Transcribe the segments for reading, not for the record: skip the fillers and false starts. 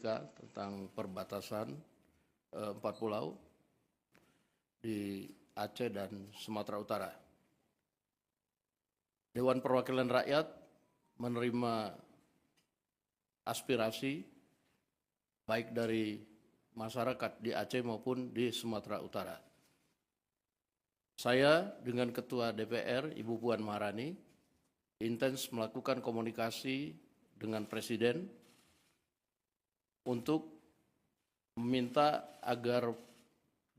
dinamika tentang perbatasan 4 pulau di Aceh dan Sumatera Utara. Dewan Perwakilan Rakyat menerima aspirasi baik dari masyarakat di Aceh maupun di Sumatera Utara. Saya dengan Ketua DPR, Ibu Puan Maharani, intens melakukan komunikasi dengan Presiden untuk meminta agar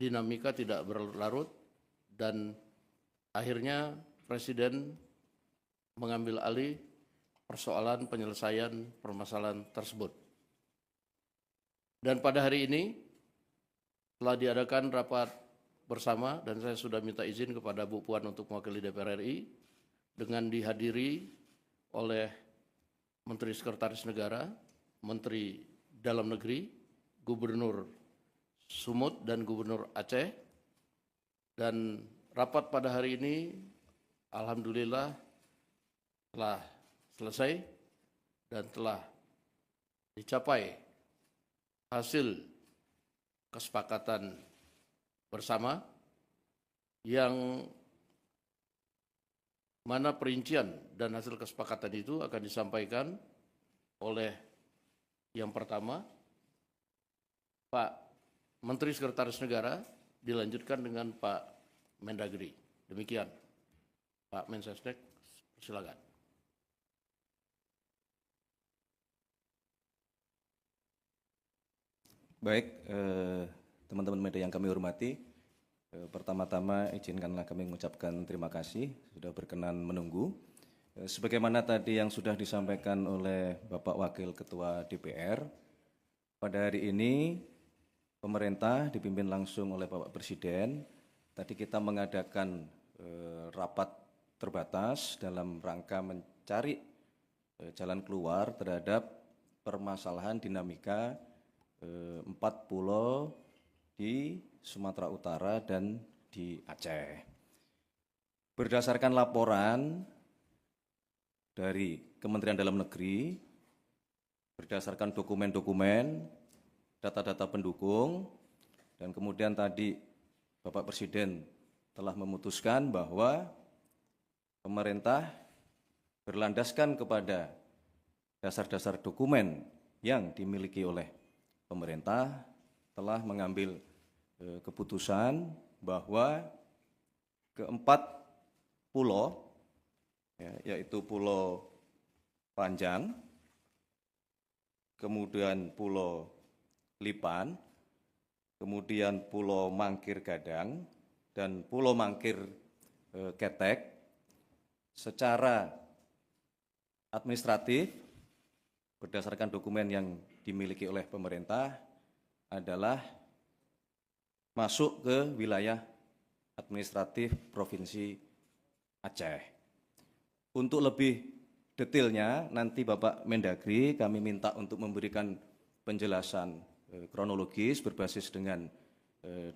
dinamika tidak berlarut dan akhirnya Presiden mengambil alih persoalan penyelesaian permasalahan tersebut. Dan pada hari ini telah diadakan rapat bersama dan saya sudah minta izin kepada Bu Puan untuk mewakili DPR RI dengan dihadiri oleh Menteri Sekretaris Negara, Menteri Dalam Negeri, Gubernur Sumut dan Gubernur Aceh. Dan rapat pada hari ini alhamdulillah telah selesai dan telah dicapai hasil kesepakatan bersama yang mana perincian dan hasil kesepakatan itu akan disampaikan oleh yang pertama Pak Menteri Sekretaris Negara, dilanjutkan dengan Pak Mendagri. Demikian, Pak Mensesnek, silakan. Baik, teman-teman media yang kami hormati, pertama-tama izinkanlah kami mengucapkan terima kasih sudah berkenan menunggu. Sebagaimana tadi yang sudah disampaikan oleh Bapak Wakil Ketua DPR, pada hari ini pemerintah dipimpin langsung oleh Bapak Presiden. Tadi kita mengadakan rapat terbatas dalam rangka mencari jalan keluar terhadap permasalahan dinamika 4 pulau di Sumatera Utara dan di Aceh. Berdasarkan laporan dari Kementerian Dalam Negeri, berdasarkan dokumen-dokumen, data-data pendukung, dan kemudian tadi Bapak Presiden telah memutuskan bahwa pemerintah berlandaskan kepada dasar-dasar dokumen yang dimiliki oleh pemerintah telah mengambil keputusan bahwa keempat pulau, yaitu Pulau Panjang, kemudian Pulau Lipan, kemudian Pulau Mangkir Gadang, dan Pulau Mangkir Ketek, secara administratif berdasarkan dokumen yang dimiliki oleh pemerintah adalah masuk ke wilayah administratif Provinsi Aceh. Untuk lebih detailnya nanti Bapak Mendagri kami minta untuk memberikan penjelasan kronologis berbasis dengan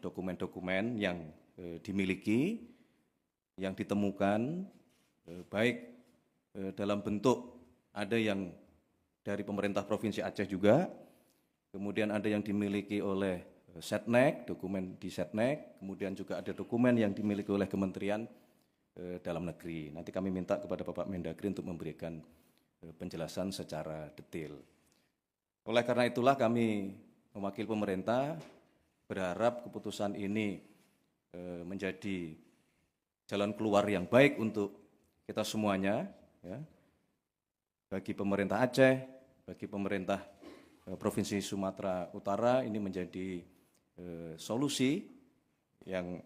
dokumen-dokumen yang dimiliki, yang ditemukan, baik dalam bentuk ada yang dari pemerintah Provinsi Aceh juga, kemudian ada yang dimiliki oleh Setnek, dokumen di Setnek, kemudian juga ada dokumen yang dimiliki oleh Kementerian Dalam Negeri. Nanti kami minta kepada Bapak Mendagri untuk memberikan penjelasan secara detail. Oleh karena itulah kami mewakili pemerintah berharap keputusan ini menjadi jalan keluar yang baik untuk kita semuanya, ya, bagi pemerintah Aceh, bagi pemerintah Provinsi Sumatera Utara. Ini menjadi solusi yang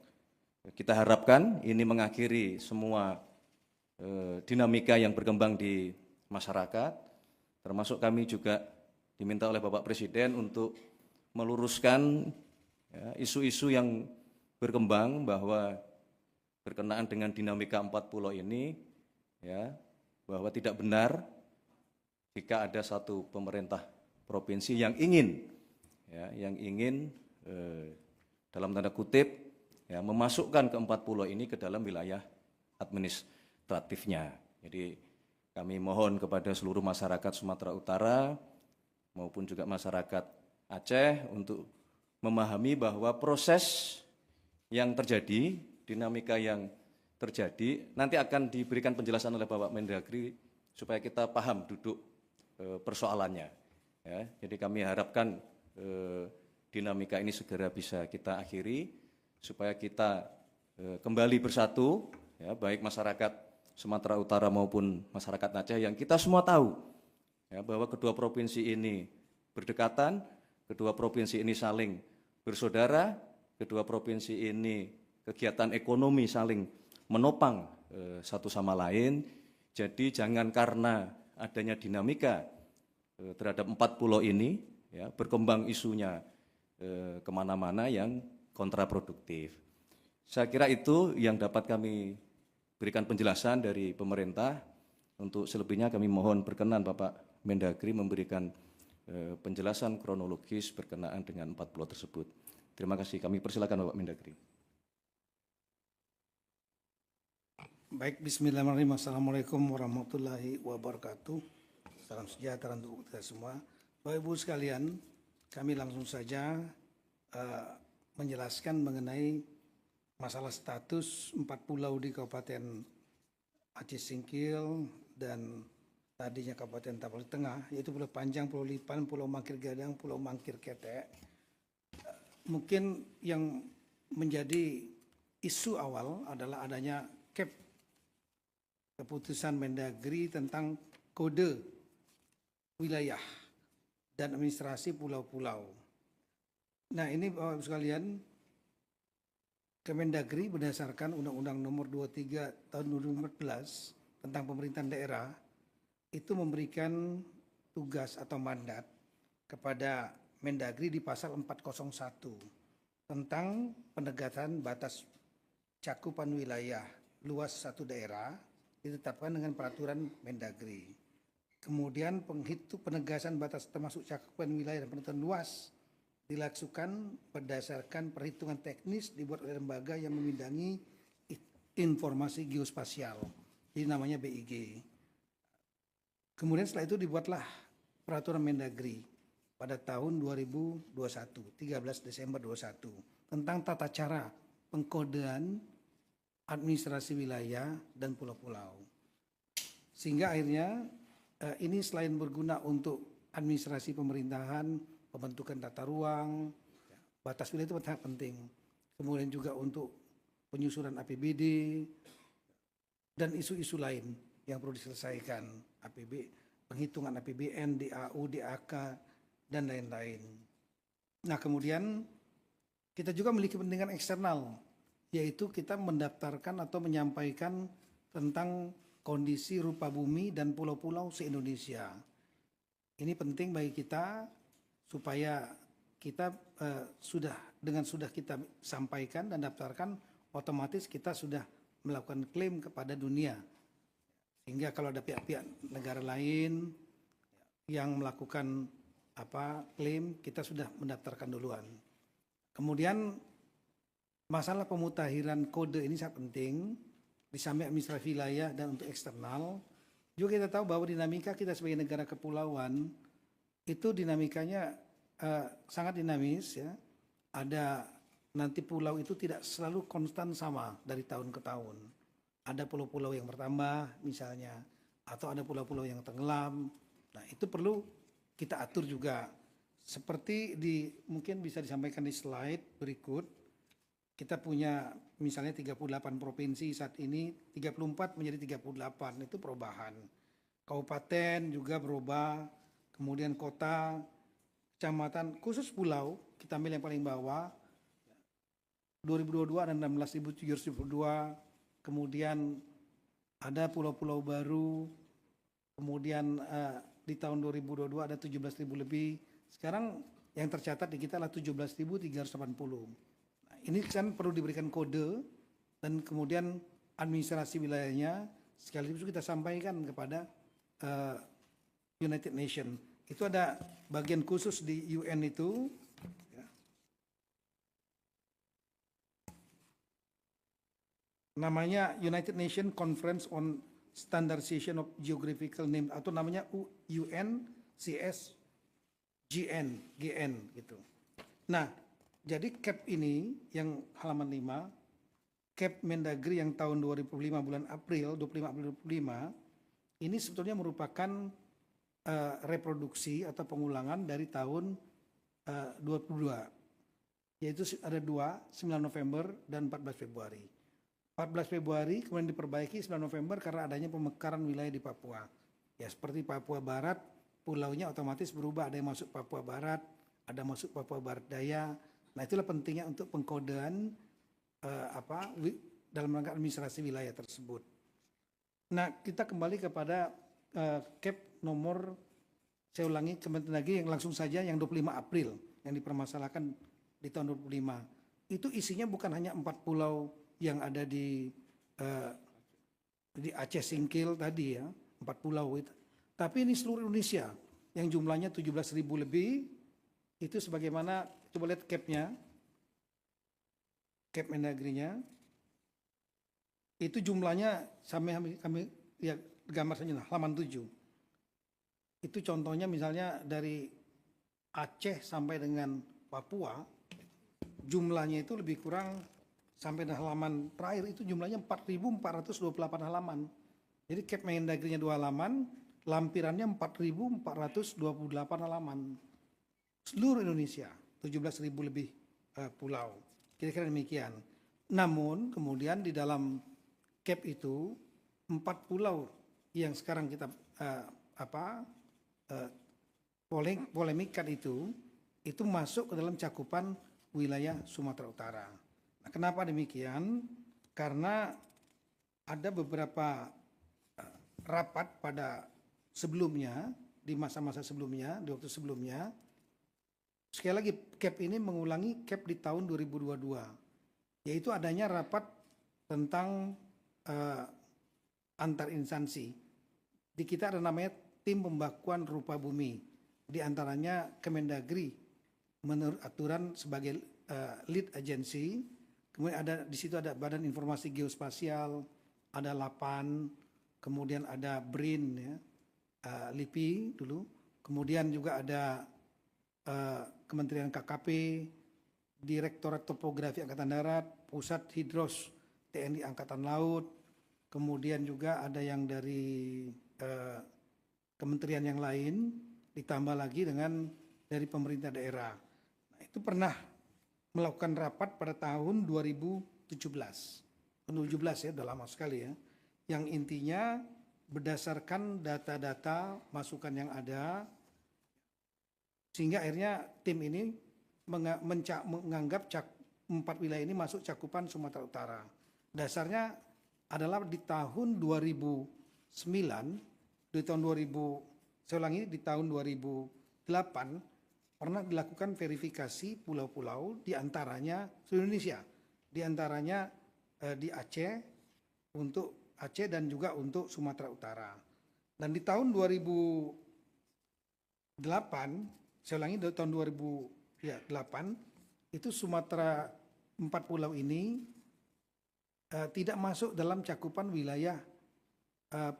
kita harapkan ini mengakhiri semua dinamika yang berkembang di masyarakat, termasuk kami juga diminta oleh Bapak Presiden untuk meluruskan isu-isu yang berkembang bahwa berkenaan dengan dinamika 4 pulau ini, ya, bahwa tidak benar jika ada satu pemerintah provinsi yang ingin, dalam tanda kutip, memasukkan ke 4 pulau ini ke dalam wilayah administratifnya. Jadi kami mohon kepada seluruh masyarakat Sumatera Utara maupun juga masyarakat Aceh untuk memahami bahwa proses yang terjadi, dinamika yang terjadi, nanti akan diberikan penjelasan oleh Bapak Mendagri supaya kita paham duduk persoalannya. Ya, jadi kami harapkan dinamika ini segera bisa kita akhiri supaya kita kembali bersatu, ya, baik masyarakat Sumatera Utara maupun masyarakat Aceh yang kita semua tahu ya, bahwa kedua provinsi ini berdekatan, kedua provinsi ini saling bersaudara, kedua provinsi ini kegiatan ekonomi saling menopang satu sama lain. Jadi jangan karena adanya dinamika terhadap 4 pulau ini, ya, berkembang isunya kemana-mana yang kontraproduktif. Saya kira itu yang dapat kami berikan penjelasan dari pemerintah. Untuk selebihnya kami mohon berkenan Bapak Mendagri memberikan penjelasan kronologis berkenaan dengan 4 pulau tersebut. Terima kasih. Kami persilakan Bapak Mendagri. Baik, bismillahirrahmanirrahim. Assalamualaikum warahmatullahi wabarakatuh. Salam sejahtera untuk kita semua. Bapak Ibu sekalian, kami langsung saja menjelaskan mengenai masalah status 4 pulau di Kabupaten Aceh Singkil dan tadinya Kabupaten Tapal Tengah, yaitu Pulau Panjang, Pulau Lipan, Pulau Mangkir Gadang, Pulau Mangkir Ketek. Mungkin yang menjadi isu awal adalah adanya keputusan Mendagri tentang kode wilayah dan administrasi pulau-pulau. Nah, ini Bapak Ibu sekalian, Kemendagri berdasarkan Undang-Undang Nomor 23 Tahun 2014 tentang pemerintahan daerah itu memberikan tugas atau mandat kepada Mendagri di pasal 401 tentang penegasan batas cakupan wilayah luas satu daerah ditetapkan dengan peraturan Mendagri. Kemudian penegasan batas termasuk cakupan wilayah dan penentuan luas dilakukan berdasarkan perhitungan teknis dibuat oleh lembaga yang membidangi informasi geospasial, jadi namanya BIG. Kemudian setelah itu dibuatlah peraturan Mendagri pada tahun 2021, 13 Desember 2021, tentang tata cara pengkodean administrasi wilayah dan pulau-pulau. Sehingga akhirnya ini selain berguna untuk administrasi pemerintahan, pembentukan tata ruang, batas wilayah itu sangat penting. Kemudian juga untuk penyusunan APBD dan isu-isu lain yang perlu diselesaikan, penghitungan APBN, DAU, DAK, dan lain-lain. Nah, kemudian kita juga memiliki kepentingan eksternal, yaitu kita mendaftarkan atau menyampaikan tentang kondisi rupa bumi dan pulau-pulau se-Indonesia. Ini penting bagi kita supaya kita sudah kita sampaikan dan daftarkan, otomatis kita sudah melakukan klaim kepada dunia. Sehingga kalau ada pihak-pihak negara lain yang melakukan klaim, kita sudah mendaftarkan duluan. Kemudian masalah pemutakhiran kode ini sangat penting di samping administrasi wilayah dan untuk eksternal. Juga kita tahu bahwa dinamika kita sebagai negara kepulauan itu dinamikanya sangat dinamis, ya. Ada nanti pulau itu tidak selalu konstan sama dari tahun ke tahun. Ada pulau-pulau yang bertambah misalnya, atau ada pulau-pulau yang tenggelam. Nah, itu perlu kita atur juga. Seperti mungkin bisa disampaikan di slide berikut. Kita punya misalnya 38 provinsi saat ini, 34 menjadi 38, itu perubahan. Kabupaten juga berubah, kemudian kota, kecamatan, khusus pulau, kita ambil yang paling bawah, 2022 ada 16.702, kemudian ada pulau-pulau baru, kemudian di tahun 2022 ada 17.000 lebih, sekarang yang tercatat di kita adalah 17.380. Nah, ini kan perlu diberikan kode, dan kemudian administrasi wilayahnya sekaligus kita sampaikan kepada United Nations. Itu ada bagian khusus di UN itu, ya. Namanya United Nations Conference on Standardization of Geographical Names, atau namanya UNCS GN gitu. Nah, jadi CAP ini yang halaman 5, CAP Mendagri yang tahun 2005 bulan April, 25 April 2005, ini sebetulnya merupakan reproduksi atau pengulangan dari tahun 22, yaitu ada 9 November dan 14 Februari. 14 Februari kemudian diperbaiki 9 November karena adanya pemekaran wilayah di Papua. Ya seperti Papua Barat, pulaunya otomatis berubah, ada yang masuk Papua Barat, ada masuk Papua Barat Daya. Nah itulah pentingnya untuk pengkodean dalam rangka administrasi wilayah tersebut. Nah kita kembali kepada CAP nomor, saya ulangi Kementerian Negeri yang langsung saja yang 25 April yang dipermasalahkan di tahun 2005. Itu isinya bukan hanya 4 pulau yang ada di Aceh Singkil tadi ya, 4 pulau itu. Tapi ini seluruh Indonesia yang jumlahnya 17.000 lebih, itu sebagaimana, coba lihat CAP-nya, CAP Mendagrinya, itu jumlahnya sampai kami ya gambar saja lah, halaman 7. Itu contohnya misalnya dari Aceh sampai dengan Papua, jumlahnya itu lebih kurang sampai di halaman terakhir itu jumlahnya 4.428 halaman. Jadi CAP Mendagrinya 2 halaman, lampirannya 4.428 halaman. Seluruh Indonesia, 17.000 lebih pulau. Kira-kira demikian. Namun kemudian di dalam CAP itu 4 pulau yang sekarang kita polemikkan itu masuk ke dalam cakupan wilayah Sumatera Utara. Nah, kenapa demikian? Karena ada beberapa rapat pada sebelumnya, di masa-masa sebelumnya, di waktu sebelumnya, sekali lagi CAP ini mengulangi CAP di tahun 2022, yaitu adanya rapat tentang antar instansi. Di kita ada namanya tim pembakuan rupa bumi, di antaranya Kemendagri menurut aturan sebagai lead agency, kemudian ada di situ ada Badan Informasi Geospasial, ada LAPAN, kemudian ada BRIN ya, LIPI dulu, kemudian juga ada Kementerian KKP, Direktorat Topografi Angkatan Darat, Pusat Hidros TNI Angkatan Laut, kemudian juga ada yang dari kementerian yang lain, ditambah lagi dengan dari pemerintah daerah. Nah, itu pernah melakukan rapat pada tahun 2017 ya, udah lama sekali ya, yang intinya berdasarkan data-data masukan yang ada, sehingga akhirnya tim ini menganggap 4 wilayah ini masuk cakupan Sumatera Utara. Dasarnya adalah di tahun 2009, di tahun 2000, saya ulangi, di tahun 2008 pernah dilakukan verifikasi pulau-pulau di antaranya seluruh Indonesia, di antaranya di Aceh, untuk Aceh dan juga untuk Sumatera Utara. Dan di tahun 2008, saya ulangi, dari tahun 2008 itu Sumatera 4 pulau ini tidak masuk dalam cakupan wilayah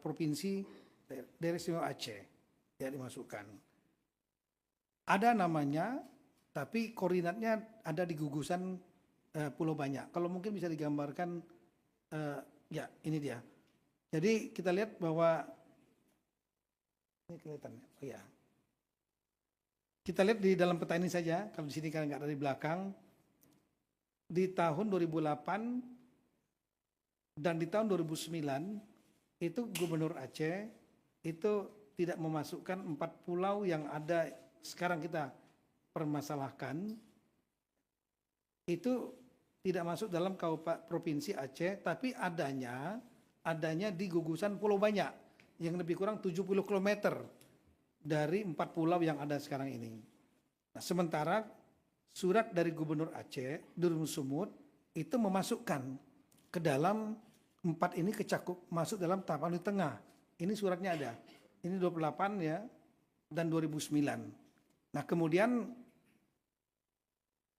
provinsi daerah istimewa Aceh, tidak dimasukkan. Ada namanya, tapi koordinatnya ada di gugusan Pulau Banyak. Kalau mungkin bisa digambarkan, ya ini dia. Jadi kita lihat bahwa ini kelihatan, oh ya. Kita lihat di dalam peta ini saja, kalau di sini kan nggak ada di belakang. Di tahun 2008 dan di tahun 2009 itu Gubernur Aceh itu tidak memasukkan 4 pulau yang ada sekarang kita permasalahkan, itu tidak masuk dalam provinsi Aceh, tapi adanya di gugusan Pulau Banyak yang lebih kurang 70 km dari 4 pulau yang ada sekarang ini. Nah, sementara surat dari Gubernur Aceh, Durun Sumut, itu memasukkan ke dalam 4 ini masuk dalam tahapan di tengah. Ini suratnya ada. Ini 28 ya, dan 2009. Nah kemudian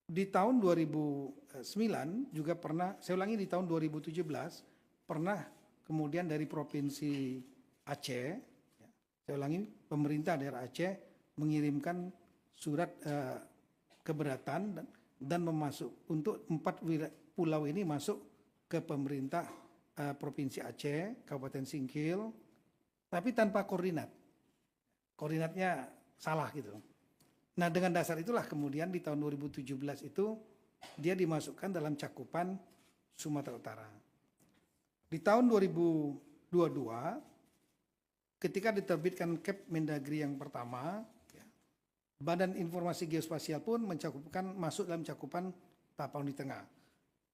di tahun 2009 juga pernah, saya ulangi, di tahun 2017 pernah kemudian dari Provinsi Aceh, saya ulangi, pemerintah daerah Aceh mengirimkan surat keberatan dan untuk 4 pulau ini masuk ke pemerintah Provinsi Aceh, Kabupaten Singkil, tapi tanpa koordinat. Koordinatnya salah gitu. Nah, dengan dasar itulah kemudian di tahun 2017 itu dia dimasukkan dalam cakupan Sumatera Utara. Di tahun 2022, ketika diterbitkan Kep Mendagri yang pertama, ya, Badan Informasi Geospasial pun masuk dalam cakupan Tapanuli Tengah.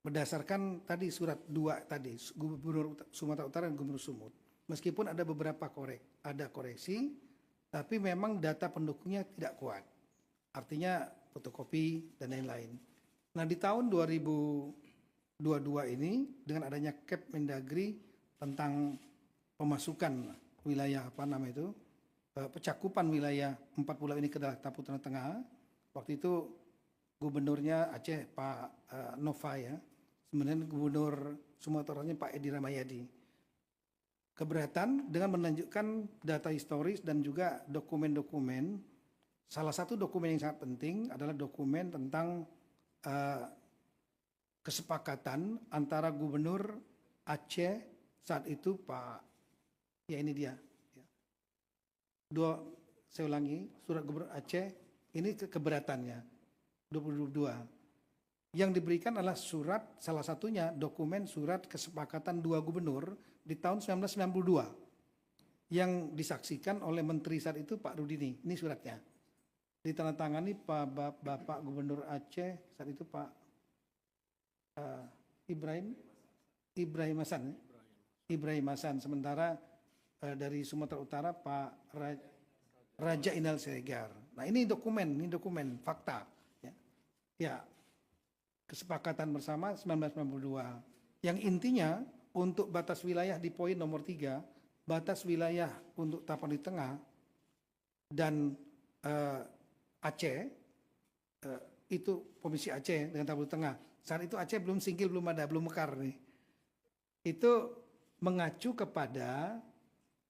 Berdasarkan tadi surat 2 tadi, Gubernur Sumatera Utara dan Gubernur Sumut. Meskipun ada beberapa koreksi, tapi memang data pendukungnya tidak kuat. Artinya fotokopi dan lain-lain. Nah, di tahun 2022 ini dengan adanya Kep Mendagri tentang pemasukan wilayah pencakupan wilayah 4 pulau ini ke dalam Tapanuli Tengah. Waktu itu Gubernurnya Aceh Pak Nova ya, sebenarnya Gubernur Sumatera Utara Pak Edi Ramayadi. Keberatan dengan menunjukkan data historis dan juga dokumen-dokumen. Salah satu dokumen yang sangat penting adalah dokumen tentang kesepakatan antara Gubernur Aceh saat itu saya ulangi, surat Gubernur Aceh ini keberatannya 2022. Yang diberikan adalah salah satunya dokumen surat kesepakatan 2 gubernur di tahun 1992 yang disaksikan oleh Menteri saat itu Pak Rudini. Ini suratnya. Ditandatangani Bapak Gubernur Aceh saat itu Pak Ibrahim Hasan. Sementara dari Sumatera Utara Pak Raja Inal Siregar. Nah, ini dokumen fakta. Ya, kesepakatan bersama 1992. Yang intinya untuk batas wilayah di poin nomor 3, batas wilayah untuk Tapanuli Tengah dan Aceh, itu Provinsi Aceh dengan Tapanuli Tengah. Saat itu Aceh belum Singkil, belum mekar nih. Itu mengacu kepada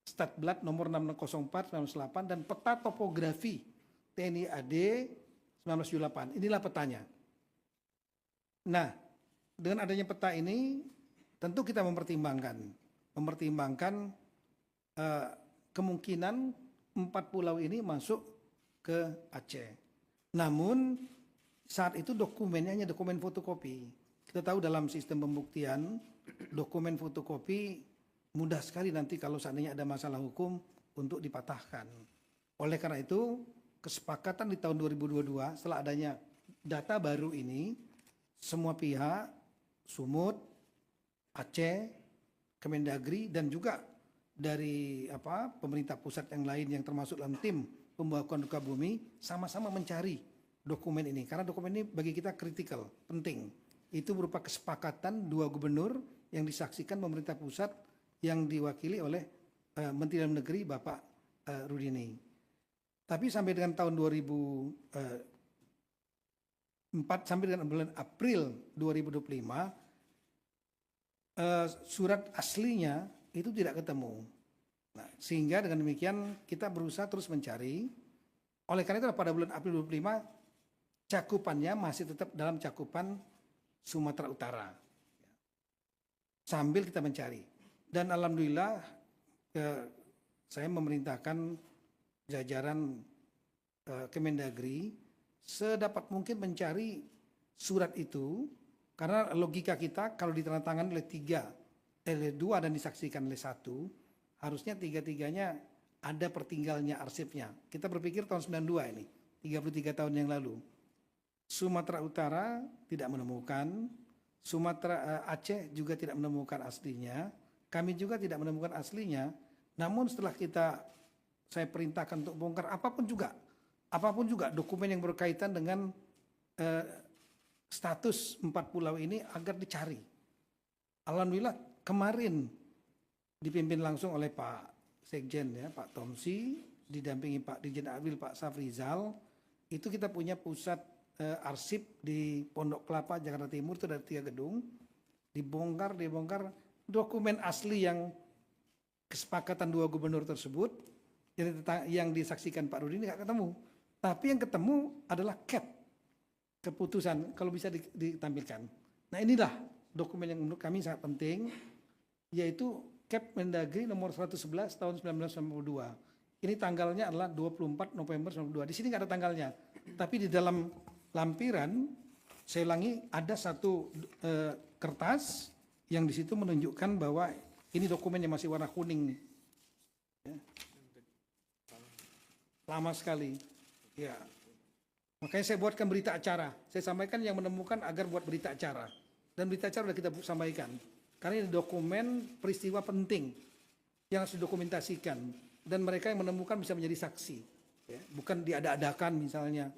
Statblad nomor 604 1998 dan peta topografi TNI AD 1978. Inilah petanya. Nah, dengan adanya peta ini tentu kita mempertimbangkan kemungkinan 4 pulau ini masuk ke Aceh. Namun saat itu dokumennya hanya dokumen fotokopi. Kita tahu dalam sistem pembuktian dokumen fotokopi mudah sekali nanti kalau seandainya ada masalah hukum untuk dipatahkan. Oleh karena itu kesepakatan di tahun 2022 setelah adanya data baru ini, semua pihak, Sumut, Aceh, Kemendagri dan juga dari pemerintah pusat yang lain yang termasuk dalam tim pembuatan duka bumi sama-sama mencari dokumen ini karena dokumen ini bagi kita kritikal, penting. Itu berupa kesepakatan 2 gubernur yang disaksikan pemerintah pusat yang diwakili oleh Menteri Dalam Negeri Bapak Rudini. Tapi sampai dengan tahun 2004 sampai dengan bulan April 2025 surat aslinya itu tidak ketemu. Nah, sehingga dengan demikian kita berusaha terus mencari. Oleh karena itu pada bulan April 2025 cakupannya masih tetap dalam cakupan Sumatera Utara. Sambil kita mencari. Dan alhamdulillah saya memerintahkan jajaran Kemendagri sedapat mungkin mencari surat itu karena logika kita kalau ditandatangani oleh 2 dan disaksikan oleh 1 harusnya 3-3-nya ada pertinggalnya arsipnya. Kita berpikir tahun 92 ini 33 tahun yang lalu. Sumatera Utara tidak menemukan, Aceh juga tidak menemukan aslinya, kami juga tidak menemukan aslinya. Namun setelah saya perintahkan untuk bongkar apapun juga dokumen yang berkaitan dengan status 4 pulau ini agar dicari. Alhamdulillah kemarin dipimpin langsung oleh Pak Sekjen ya, Pak Tomsi, didampingi Pak Dirjen Adwil Pak Safrizal, itu kita punya pusat arsip di Pondok Kelapa Jakarta Timur itu ada 3 gedung, dibongkar dokumen asli yang kesepakatan 2 gubernur tersebut yang disaksikan Pak Rudi ini nggak ketemu. Tapi yang ketemu adalah CAP, keputusan, kalau bisa ditampilkan. Nah inilah dokumen yang menurut kami sangat penting, yaitu CAP Mendagri nomor 111 tahun 1992. Ini tanggalnya adalah 24 November 1992. Di sini nggak ada tanggalnya, tapi di dalam lampiran, saya ulangi, ada satu kertas yang di situ menunjukkan bahwa ini dokumen yang masih warna kuning nih. Ya. Lama sekali. Ya. Makanya saya buatkan berita acara. Saya sampaikan yang menemukan agar buat berita acara. Dan berita acara sudah kita sampaikan. Karena ini dokumen peristiwa penting yang harus didokumentasikan. Dan mereka yang menemukan bisa menjadi saksi. Ya. Bukan diada-adakan misalnya.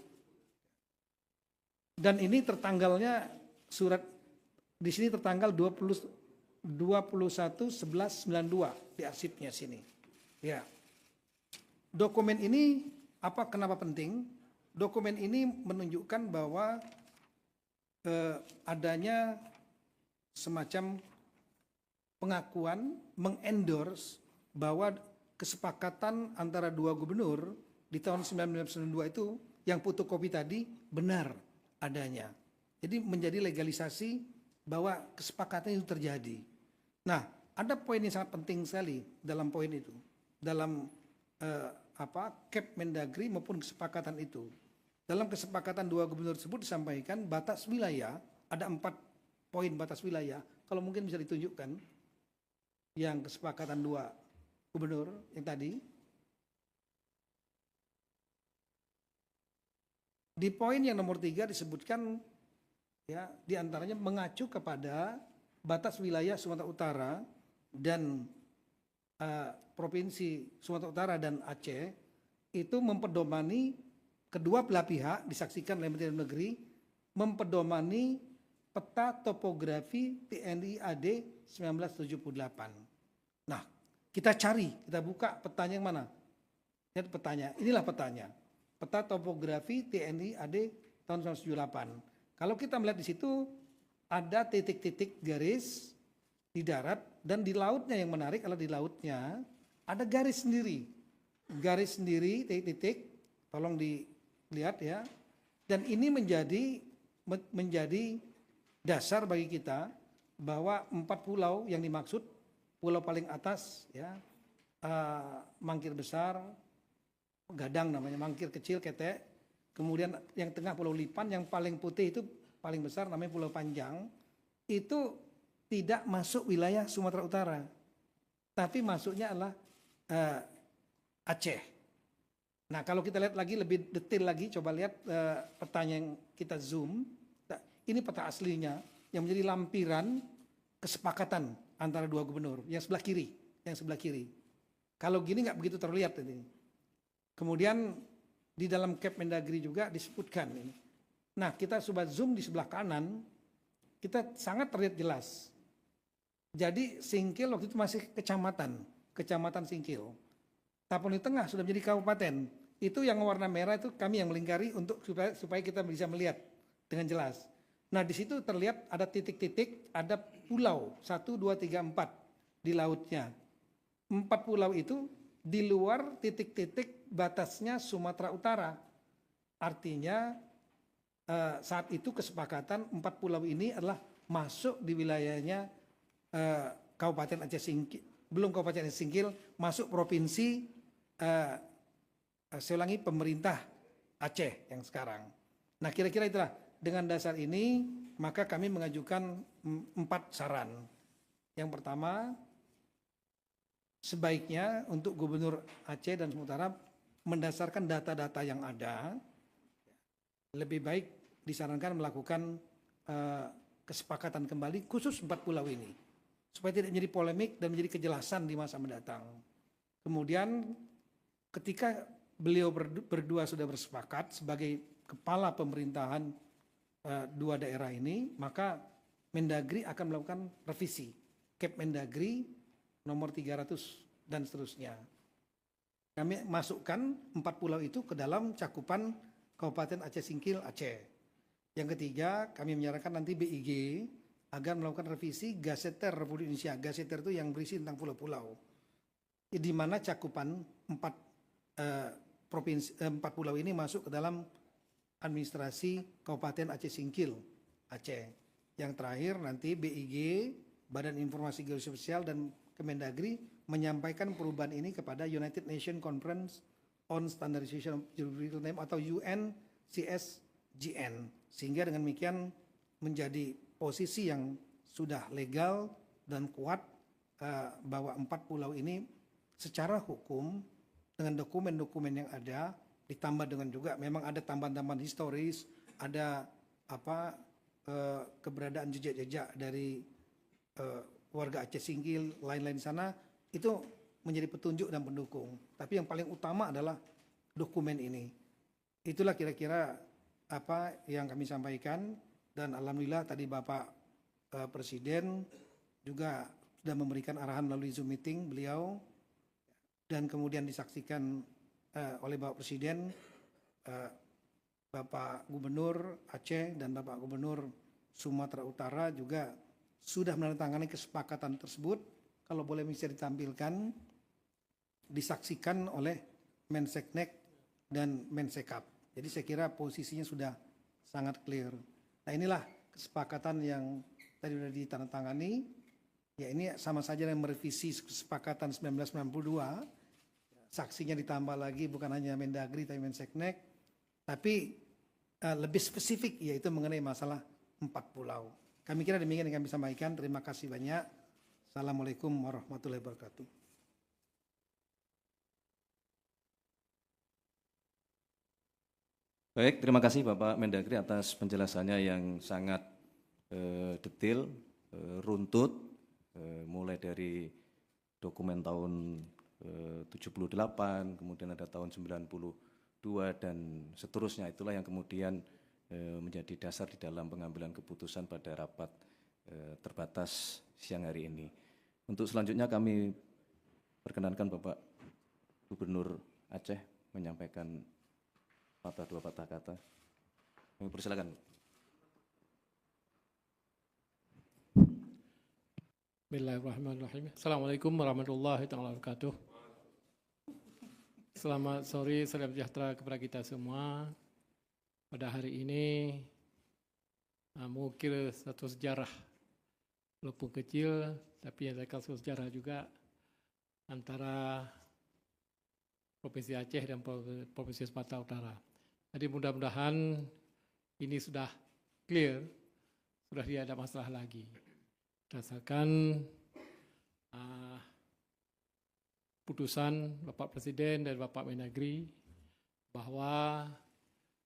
Dan ini tertanggalnya surat di sini tertanggal 21/11/92 di arsipnya sini. Ya. Dokumen ini kenapa penting? Dokumen ini menunjukkan bahwa adanya semacam pengakuan, mengendorse bahwa kesepakatan antara dua gubernur di tahun 1992 itu yang fotokopi tadi benar adanya. Jadi menjadi legalisasi bahwa kesepakatan itu terjadi. Nah, ada poin yang sangat penting sekali dalam poin itu, dalam CAP Mendagri maupun kesepakatan itu. Dalam kesepakatan dua gubernur tersebut disampaikan batas wilayah, ada 4 poin batas wilayah. Kalau mungkin bisa ditunjukkan yang kesepakatan dua gubernur yang tadi. Di poin yang nomor 3 disebutkan ya diantaranya mengacu kepada batas wilayah Sumatera Utara dan Provinsi Sumatera Utara dan Aceh itu mempedomani kedua belah pihak disaksikan oleh Menteri Dalam Negeri mempedomani peta topografi TNI AD 1978. Nah, kita buka petanya yang mana? Lihat petanya, inilah petanya. Peta topografi TNI AD tahun 1978. Kalau kita melihat di situ ada titik-titik garis di darat dan di lautnya, yang menarik adalah di lautnya ada garis sendiri. Garis sendiri, titik-titik, tolong dilihat ya. Dan ini menjadi dasar bagi kita bahwa 4 pulau yang dimaksud, pulau paling atas ya, Mangkir Besar, Gadang namanya, Mangkir Kecil, Ketek, kemudian yang tengah Pulau Lipan, yang paling putih itu paling besar namanya Pulau Panjang, itu tidak masuk wilayah Sumatera Utara, tapi masuknya adalah Aceh. Nah kalau kita lihat lagi lebih detail lagi, coba lihat petanya yang kita zoom. Ini peta aslinya yang menjadi lampiran kesepakatan antara dua gubernur yang sebelah kiri. Kalau gini nggak begitu terlihat ini. Kemudian di dalam CAP Mendagri juga disebutkan ini. Nah kita coba zoom di sebelah kanan, kita sangat terlihat jelas. Jadi Singkil waktu itu masih kecamatan Singkil. Tapon di tengah sudah menjadi kabupaten. Itu yang warna merah itu kami yang melingkari untuk supaya kita bisa melihat dengan jelas. Nah di situ terlihat ada titik-titik, ada pulau 1, 2, 3, 4 di lautnya. 4 pulau itu di luar titik-titik batasnya Sumatera Utara. Artinya saat itu kesepakatan 4 pulau ini adalah masuk di wilayahnya Kabupaten Aceh Singkil, belum Kabupaten Aceh Singkil, masuk provinsi saya ulangi pemerintah Aceh yang sekarang. Nah kira-kira itulah, dengan dasar ini maka kami mengajukan 4 saran. Yang pertama, sebaiknya untuk Gubernur Aceh dan Sumatera mendasarkan data-data yang ada, lebih baik disarankan melakukan kesepakatan kembali khusus 4 pulau ini, supaya tidak menjadi polemik dan menjadi kejelasan di masa mendatang. Kemudian ketika beliau berdua sudah bersepakat sebagai kepala pemerintahan dua daerah ini, maka Mendagri akan melakukan revisi CAP Mendagri nomor 300 dan seterusnya. Kami masukkan 4 pulau itu ke dalam cakupan Kabupaten Aceh Singkil Aceh. Yang ketiga, kami menyarankan nanti BIG agar melakukan revisi Gaseter Republik Indonesia. Gaseter itu yang berisi tentang pulau-pulau, di mana cakupan 4 empat pulau ini masuk ke dalam administrasi Kabupaten Aceh Singkil, Aceh. Yang terakhir nanti BIG, Badan Informasi Geospasial dan Kemendagri menyampaikan perubahan ini kepada United Nations Conference on Standardization of Geographical Name atau UNCSGN, sehingga dengan demikian menjadi posisi yang sudah legal dan kuat bahwa empat pulau ini secara hukum dengan dokumen-dokumen yang ada, ditambah dengan juga memang ada tambahan-tambahan historis, ada keberadaan jejak-jejak dari warga Aceh Singkil, lain-lain di sana, itu menjadi petunjuk dan pendukung. Tapi yang paling utama adalah dokumen ini. Itulah kira-kira apa yang kami sampaikan, dan alhamdulillah tadi Bapak Presiden juga sudah memberikan arahan melalui Zoom meeting beliau, dan kemudian disaksikan oleh Bapak Presiden, Bapak Gubernur Aceh dan Bapak Gubernur Sumatera Utara juga sudah menandatangani kesepakatan tersebut. Kalau boleh bisa ditampilkan, disaksikan oleh Menseknek dan Mensekap. Jadi saya kira posisinya sudah sangat clear. Nah, inilah kesepakatan yang tadi sudah ditandatangani. Ya, ini sama saja dengan merevisi kesepakatan 1992. Saksinya ditambah lagi, bukan hanya Mendagri tapi Menseknek, tapi lebih spesifik, yaitu mengenai masalah empat pulau. Kami kira demikian yang kami sampaikan. Terima kasih banyak. Assalamualaikum warahmatullahi wabarakatuh. Baik, terima kasih Bapak Mendagri atas penjelasannya yang sangat detail, runtut, mulai dari dokumen tahun 78, kemudian ada tahun 92 dan seterusnya. Itulah yang kemudian menjadi dasar di dalam pengambilan keputusan pada rapat terbatas siang hari ini. Untuk selanjutnya kami perkenankan Bapak Gubernur Aceh menyampaikan dua patah kata. Kami persilakan. Bismillahirrahmanirrahim. Assalamualaikum warahmatullahi wabarakatuh. Selamat sore, salam sejahtera kepada kita semua. Pada hari ini mengukir satu sejarah, walaupun kecil, tapi yang satu sejarah juga antara Provinsi Aceh dan Provinsi Sumatera Utara. Jadi mudah-mudahan ini sudah clear, sudah tidak ada masalah lagi. Berdasarkan putusan Bapak Presiden dan Bapak Mendagri bahwa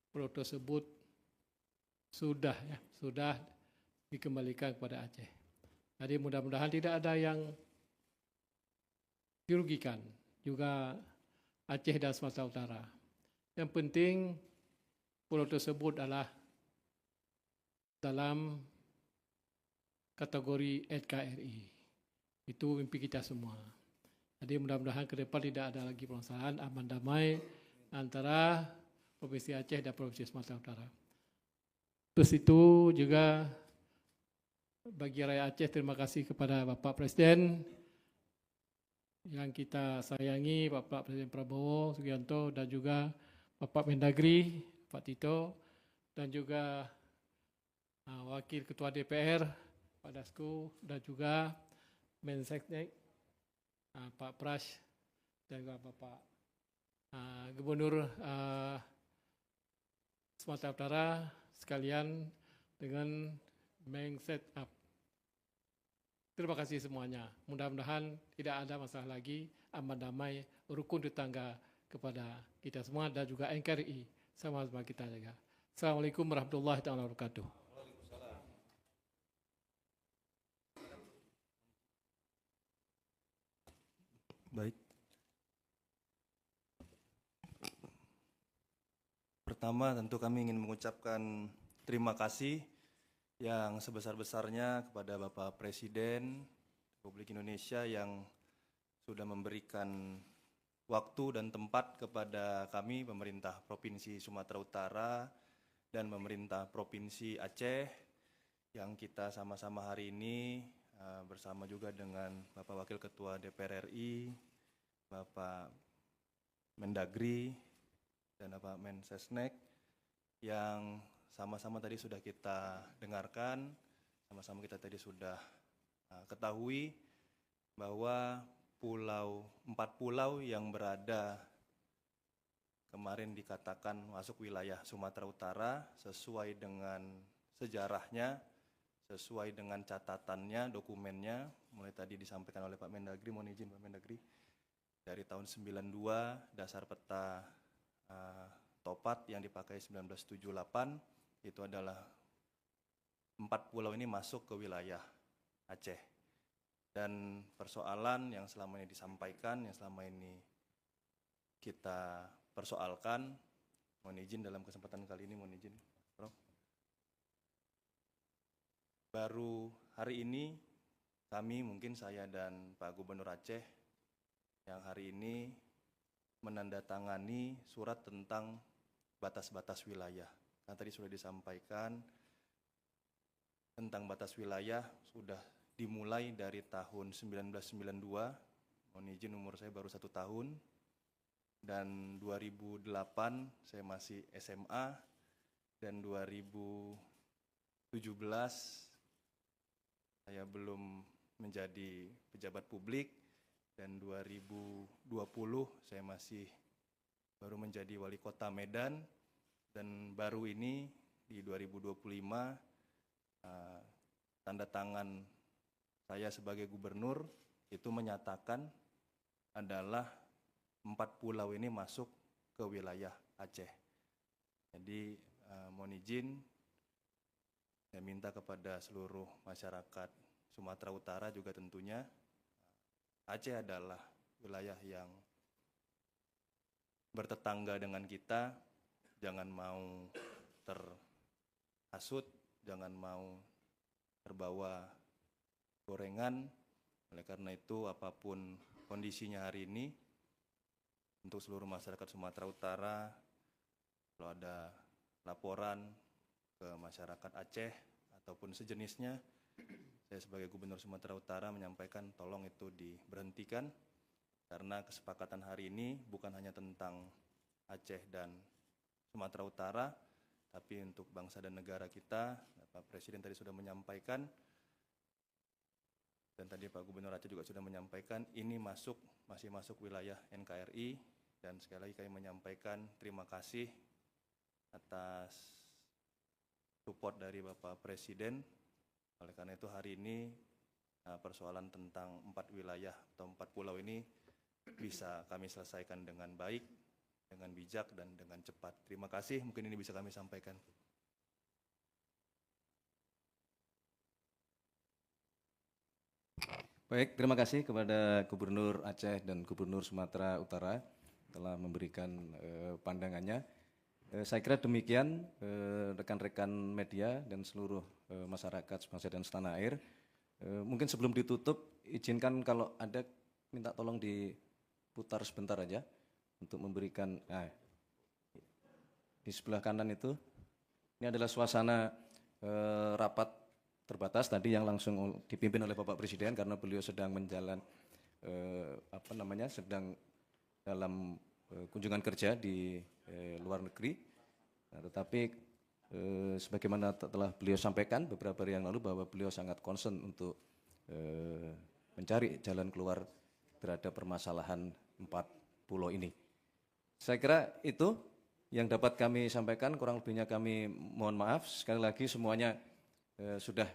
pulau tersebut sudah dikembalikan kepada Aceh. Jadi mudah-mudahan tidak ada yang dirugikan, juga Aceh dan Sumatera Utara. Yang penting pulau tersebut adalah dalam kategori NKRI. Itu mimpi kita semua. Jadi mudah-mudahan ke depan tidak ada lagi permasalahan, aman damai antara Provinsi Aceh dan Provinsi Sumatera Utara. Terus itu juga bagi rakyat Aceh, terima kasih kepada Bapak Presiden yang kita sayangi, Bapak Presiden Prabowo Subianto, dan juga Bapak Mendagri, Pak Tito, dan juga Wakil Ketua DPR, Pak Dasko, dan juga Menseknek, Pak Pras, dan juga Bapak Gubernur Sumatera Utara sekalian dengan Mensekap. Terima kasih semuanya. Mudah-mudahan tidak ada masalah lagi, aman damai, rukun tetangga kepada kita semua dan juga NKRI sama-sama kita jaga. Assalamualaikum warahmatullahi wabarakatuh. Baik. Pertama tentu kami ingin mengucapkan terima kasih yang sebesar-besarnya kepada Bapak Presiden Republik Indonesia yang sudah memberikan waktu dan tempat kepada kami, pemerintah Provinsi Sumatera Utara dan pemerintah Provinsi Aceh, yang kita sama-sama hari ini bersama juga dengan Bapak Wakil Ketua DPR RI, Bapak Mendagri, dan Bapak Mensesnek yang sama-sama tadi sudah kita dengarkan, sama-sama kita tadi sudah ketahui bahwa 4 pulau yang berada kemarin dikatakan masuk wilayah Sumatera Utara sesuai dengan sejarahnya, sesuai dengan catatannya, dokumennya, mulai tadi disampaikan oleh Pak Mendagri, mohon izin Pak Mendagri, dari tahun 92 dasar peta Topat yang dipakai 1978 itu adalah 4 pulau ini masuk ke wilayah Aceh. Dan persoalan yang selama ini disampaikan, yang selama ini kita persoalkan, mohon izin dalam kesempatan kali ini, mohon izin Prof. Baru hari ini kami, mungkin saya dan Pak Gubernur Aceh yang hari ini menandatangani surat tentang batas-batas wilayah. Karena tadi sudah disampaikan tentang batas wilayah sudah dimulai dari tahun 1992, mohon izin umur saya baru 1 tahun, dan 2008 saya masih SMA, dan 2017 saya belum menjadi pejabat publik, dan 2020 saya masih baru menjadi wali kota Medan, dan baru ini di 2025 tanda tangan saya sebagai gubernur itu menyatakan adalah 4 pulau ini masuk ke wilayah Aceh. Jadi mohon izin saya minta kepada seluruh masyarakat Sumatera Utara juga tentunya Aceh adalah wilayah yang bertetangga dengan kita, jangan mau terhasut, jangan mau terbawa gorengan. Oleh karena itu apapun kondisinya hari ini, untuk seluruh masyarakat Sumatera Utara, kalau ada laporan ke masyarakat Aceh ataupun sejenisnya, saya sebagai Gubernur Sumatera Utara menyampaikan tolong itu diberhentikan, karena kesepakatan hari ini bukan hanya tentang Aceh dan Sumatera Utara, tapi untuk bangsa dan negara kita. Pak Presiden tadi sudah menyampaikan, dan tadi Pak Gubernur Aceh juga sudah menyampaikan, ini masih masuk wilayah NKRI, dan sekali lagi kami menyampaikan terima kasih atas support dari Bapak Presiden. Oleh karena itu hari ini persoalan tentang 4 wilayah atau 4 pulau ini bisa kami selesaikan dengan baik, dengan bijak, dan dengan cepat. Terima kasih, mungkin ini bisa kami sampaikan. Baik, terima kasih kepada Gubernur Aceh dan Gubernur Sumatera Utara telah memberikan pandangannya. Saya kira demikian rekan-rekan media dan seluruh masyarakat sebangsa dan setanah air. Mungkin sebelum ditutup, izinkan kalau ada minta tolong diputar sebentar aja untuk memberikan di sebelah kanan itu. Ini adalah suasana rapat terbatas tadi yang langsung dipimpin oleh Bapak Presiden karena beliau sedang sedang dalam kunjungan kerja di luar negeri. Nah, tetapi sebagaimana telah beliau sampaikan beberapa hari yang lalu bahwa beliau sangat concern untuk mencari jalan keluar terhadap permasalahan 4 pulau ini. Saya kira itu yang dapat kami sampaikan, kurang lebihnya kami mohon maaf. Sekali lagi semuanya sudah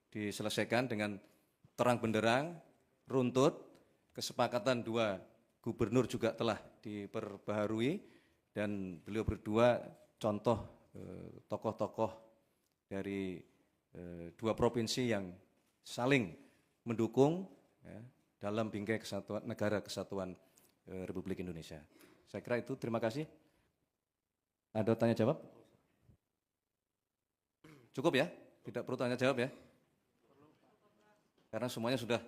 diselesaikan dengan terang benderang, runtut, kesepakatan 2 gubernur juga telah diperbaharui, dan beliau berdua contoh tokoh-tokoh dari 2 provinsi yang saling mendukung dalam bingkai kesatuan negara kesatuan Republik Indonesia. Saya kira itu, terima kasih. Ada tanya jawab? Cukup ya? Tidak perlu tanya jawab ya? Karena semuanya sudah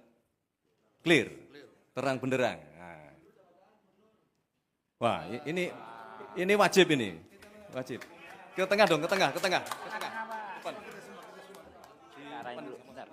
clear, terang benderang. Nah. Wah, ini wajib ini. Wajib. Ke tengah dong, ke tengah. Depan. Arahin dulu, bentar.